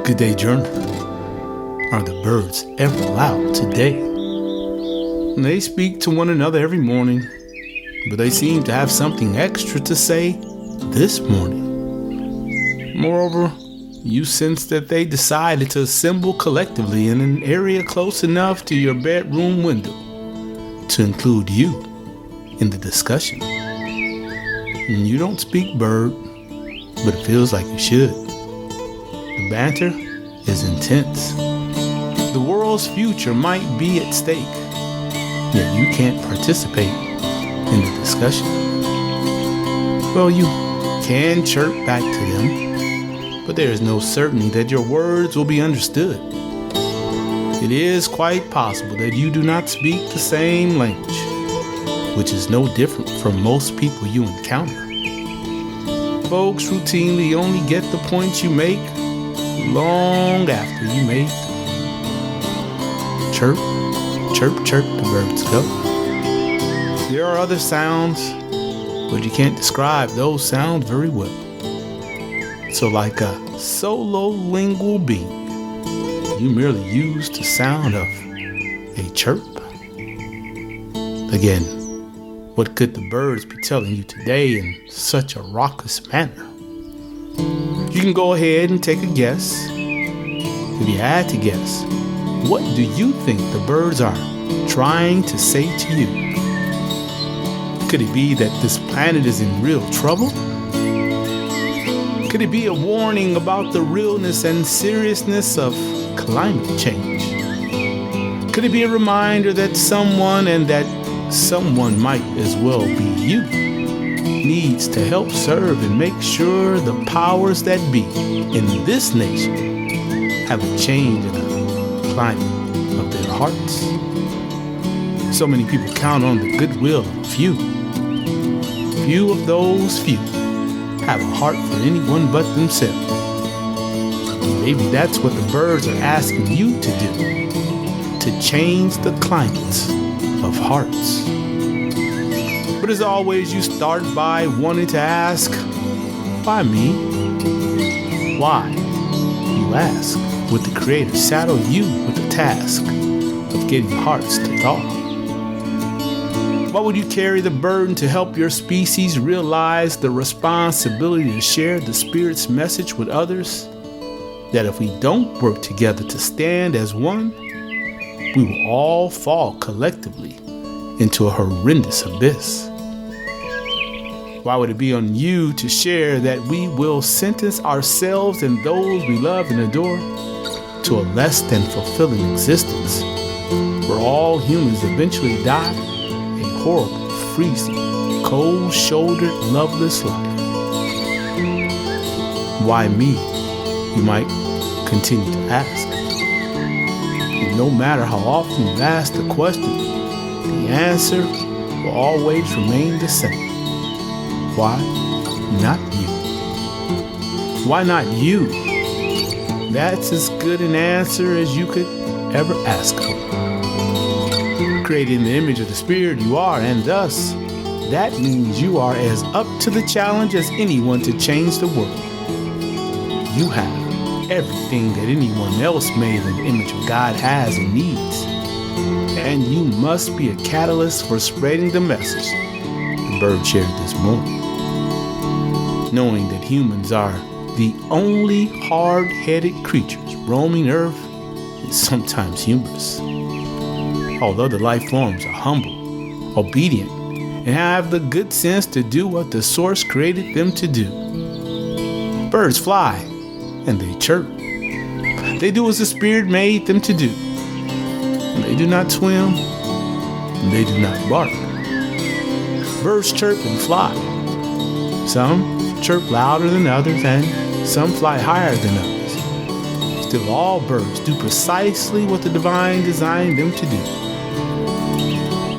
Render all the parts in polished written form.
Good day, journal. Are the birds ever loud today? They speak to one another every morning, but they seem to have something extra to say this morning. Moreover, you sense that they decided to assemble collectively in an area close enough to your bedroom window to include you in the discussion. And you don't speak bird, but it feels like you should. The banter is intense. The world's future might be at stake, yet you can't participate in the discussion. Well, you can chirp back to them, but there is no certainty that your words will be understood. It is quite possible that you do not speak the same language, which is no different from most people you encounter. Folks routinely only get the points you make long after you made them. Chirp, chirp, chirp, the birds go. There are other sounds, but you can't describe those sounds very well. So like a solo-lingual being, you merely use the sound of a chirp. Again, what could the birds be telling you today in such a raucous manner? You can go ahead and take a guess. If you had to guess, what do you think the birds are trying to say to you? Could it be that this planet is in real trouble? Could it be a warning about the realness and seriousness of climate change? Could it be a reminder that someone, and that someone might as well be you, needs to help serve and make sure the powers that be in this nation have a change in the climate of their hearts? So many people count on the goodwill of a few. Few of those few have a heart for anyone but themselves. Maybe that's what the birds are asking you to do, to change the climates of hearts. But as always, you start by wanting to ask, why me? Why? You ask, would the Creator saddle you with the task of getting hearts to thaw? Why would you carry the burden to help your species realize the responsibility to share the Spirit's message with others? That if we don't work together to stand as one, we will all fall collectively into a horrendous abyss. Why would it be on you to share that we will sentence ourselves and those we love and adore to a less than fulfilling existence, where all humans eventually die a horrible, freezing, cold-shouldered, loveless life? Why me, you might continue to ask. And no matter how often you ask the question, the answer will always remain the same. Why not you? Why not you? That's as good an answer as you could ever ask for. Created in the image of the Spirit you are, and thus, that means you are as up to the challenge as anyone to change the world. You have everything that anyone else made in the image of God has and needs. And you must be a catalyst for spreading the message the bird shared this morning. Knowing that humans are the only hard-headed creatures roaming Earth is sometimes humorous. Although the life forms are humble, obedient, and have the good sense to do what the source created them to do. Birds fly, and they chirp. They do as the Spirit made them to do. They do not swim, and they do not bark. Birds chirp and fly. Some chirp louder than others, and some fly higher than others. Still, all birds do precisely what the divine designed them to do.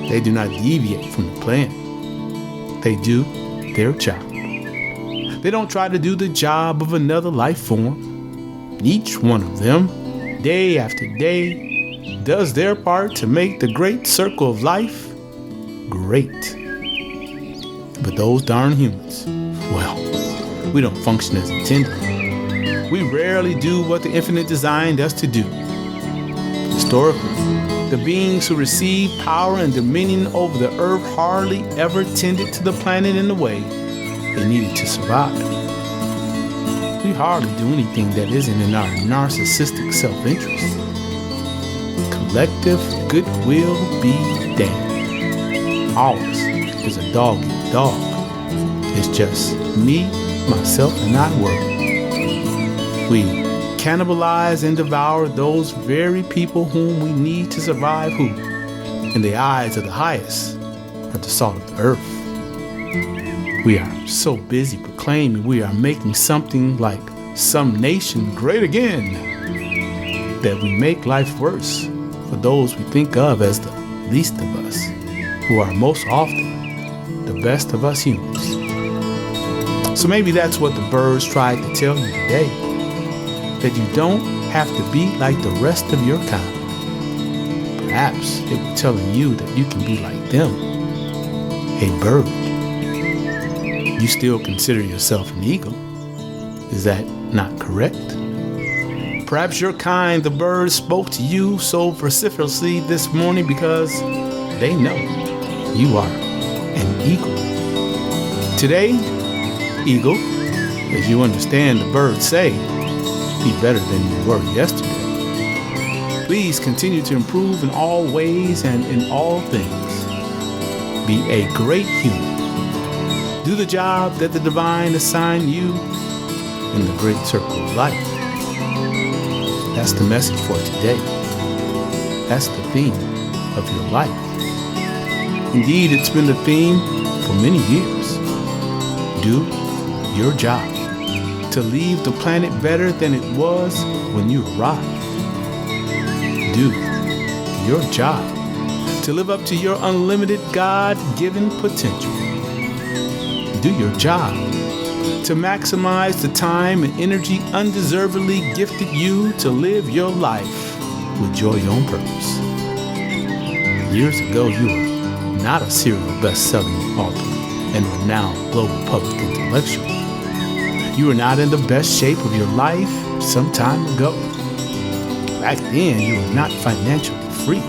They do not deviate from the plan. They do their job. They don't try to do the job of another life form. Each one of them, day after day, does their part to make the great circle of life great. But those darn humans, well, we don't function as intended. We rarely do what the infinite designed us to do. Historically, the beings who received power and dominion over the earth hardly ever tended to the planet in the way they needed to survive. We hardly do anything that isn't in our narcissistic self-interest. Collective goodwill be damned. Ours is a dog-eat-dog. It's just me, myself, and I world. We cannibalize and devour those very people whom we need to survive, who, in the eyes of the highest, are the salt of the earth. We are so busy proclaiming we are making something like some nation great again that we make life worse for those we think of as the least of us, who are most often the best of us humans. So maybe that's what the birds tried to tell you today, that you don't have to be like the rest of your kind. Perhaps they were telling you that you can be like them. Hey bird, you still consider yourself an eagle. Is that not correct? Perhaps your kind, the birds, spoke to you so vociferously this morning because they know you are an eagle. Today, eagle, as you understand the birds say, be better than you were yesterday. Please continue to improve in all ways and in all things. Be a great human. Do the job that the divine assigned you in the great circle of life. That's the message for today. That's the theme of your life. Indeed, it's been the theme for many years. Do your job to leave the planet better than it was when you arrived. Do your job to live up to your unlimited God-given potential. Do your job to maximize the time and energy undeservedly gifted you to live your life with joy on purpose. Years ago, you were not a serial best-selling author and renowned global public intellectual. You were not in the best shape of your life some time ago. Back then, you were not financially free.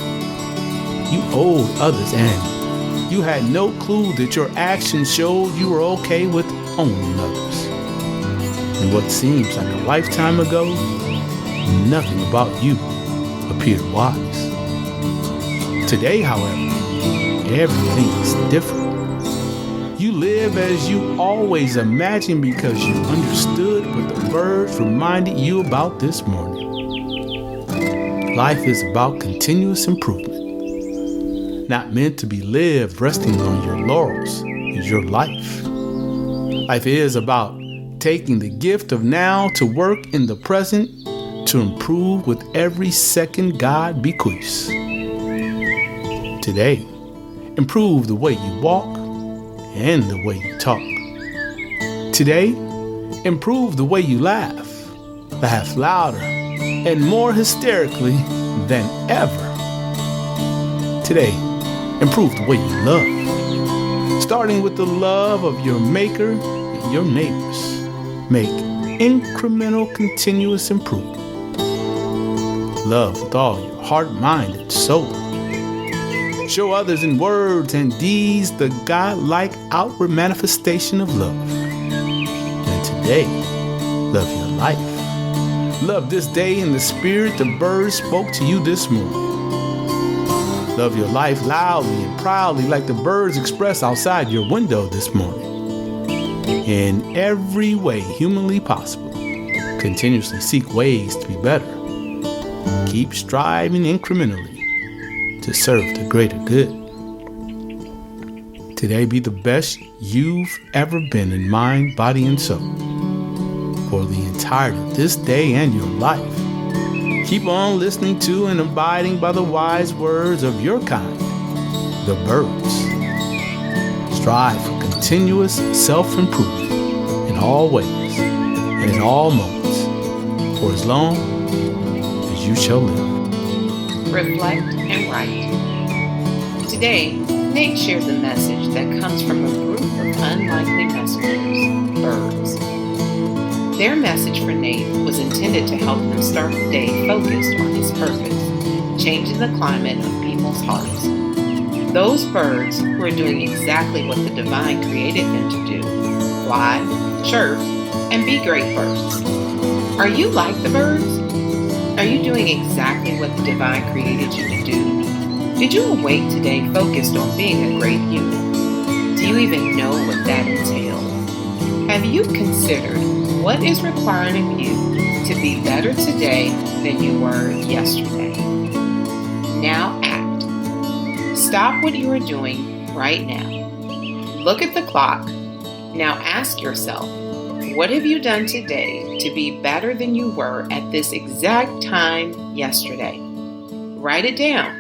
You owed others, and you had no clue that your actions showed you were okay with owning others. And what seems like a lifetime ago, nothing about you appeared wise. Today, however, everything is different. You live as you always imagined because you understood what the birds reminded you about this morning. Life is about continuous improvement, not meant to be lived resting on your laurels is your life. Life is about taking the gift of now to work in the present to improve with every second God bequeaths. Today, improve the way you walk and the way you talk. Today, improve the way you laugh. Laugh louder and more hysterically than ever. Today, improve the way you love. Starting with the love of your maker and your neighbors. Make incremental continuous improvement. Love with all your heart, mind, and soul. Show others in words and deeds the God-like outward manifestation of love. And today, love your life. Love this day in the spirit the birds spoke to you this morning. Love your life loudly and proudly like the birds express outside your window this morning. In every way humanly possible, continuously seek ways to be better. Keep striving incrementally to serve the greater good. Today be the best you've ever been in mind, body, and soul. For the entirety of this day and your life, keep on listening to and abiding by the wise words of your kind, the birds. Strive for continuous self-improvement in all ways and in all moments, for as long as you shall live. Reflect and write. Today, Nate shares a message that comes from a group of unlikely messengers, birds. Their message for Nate was intended to help him start the day focused on his purpose, changing the climate of people's hearts. Those birds who are doing exactly what the divine created them to do: fly, chirp, and be great birds. Are you like the birds? Are you doing exactly what the divine created you to do? Did you awake today focused on being a great human? Do you even know what that entails? Have you considered what is required of you to be better today than you were yesterday? Now act. Stop what you are doing right now. Look at the clock. Now ask yourself, what have you done today to be better than you were at this exact time yesterday? Write it down.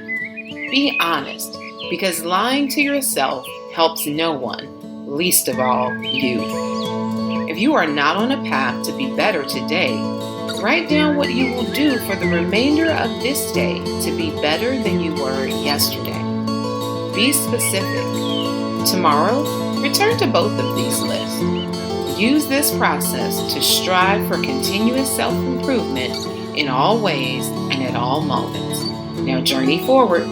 Be honest, because lying to yourself helps no one, least of all you. If you are not on a path to be better today, write down what you will do for the remainder of this day to be better than you were yesterday. Be specific. Tomorrow, return to both of these lists. Use this process to strive for continuous self-improvement in all ways and at all moments. Now journey forward.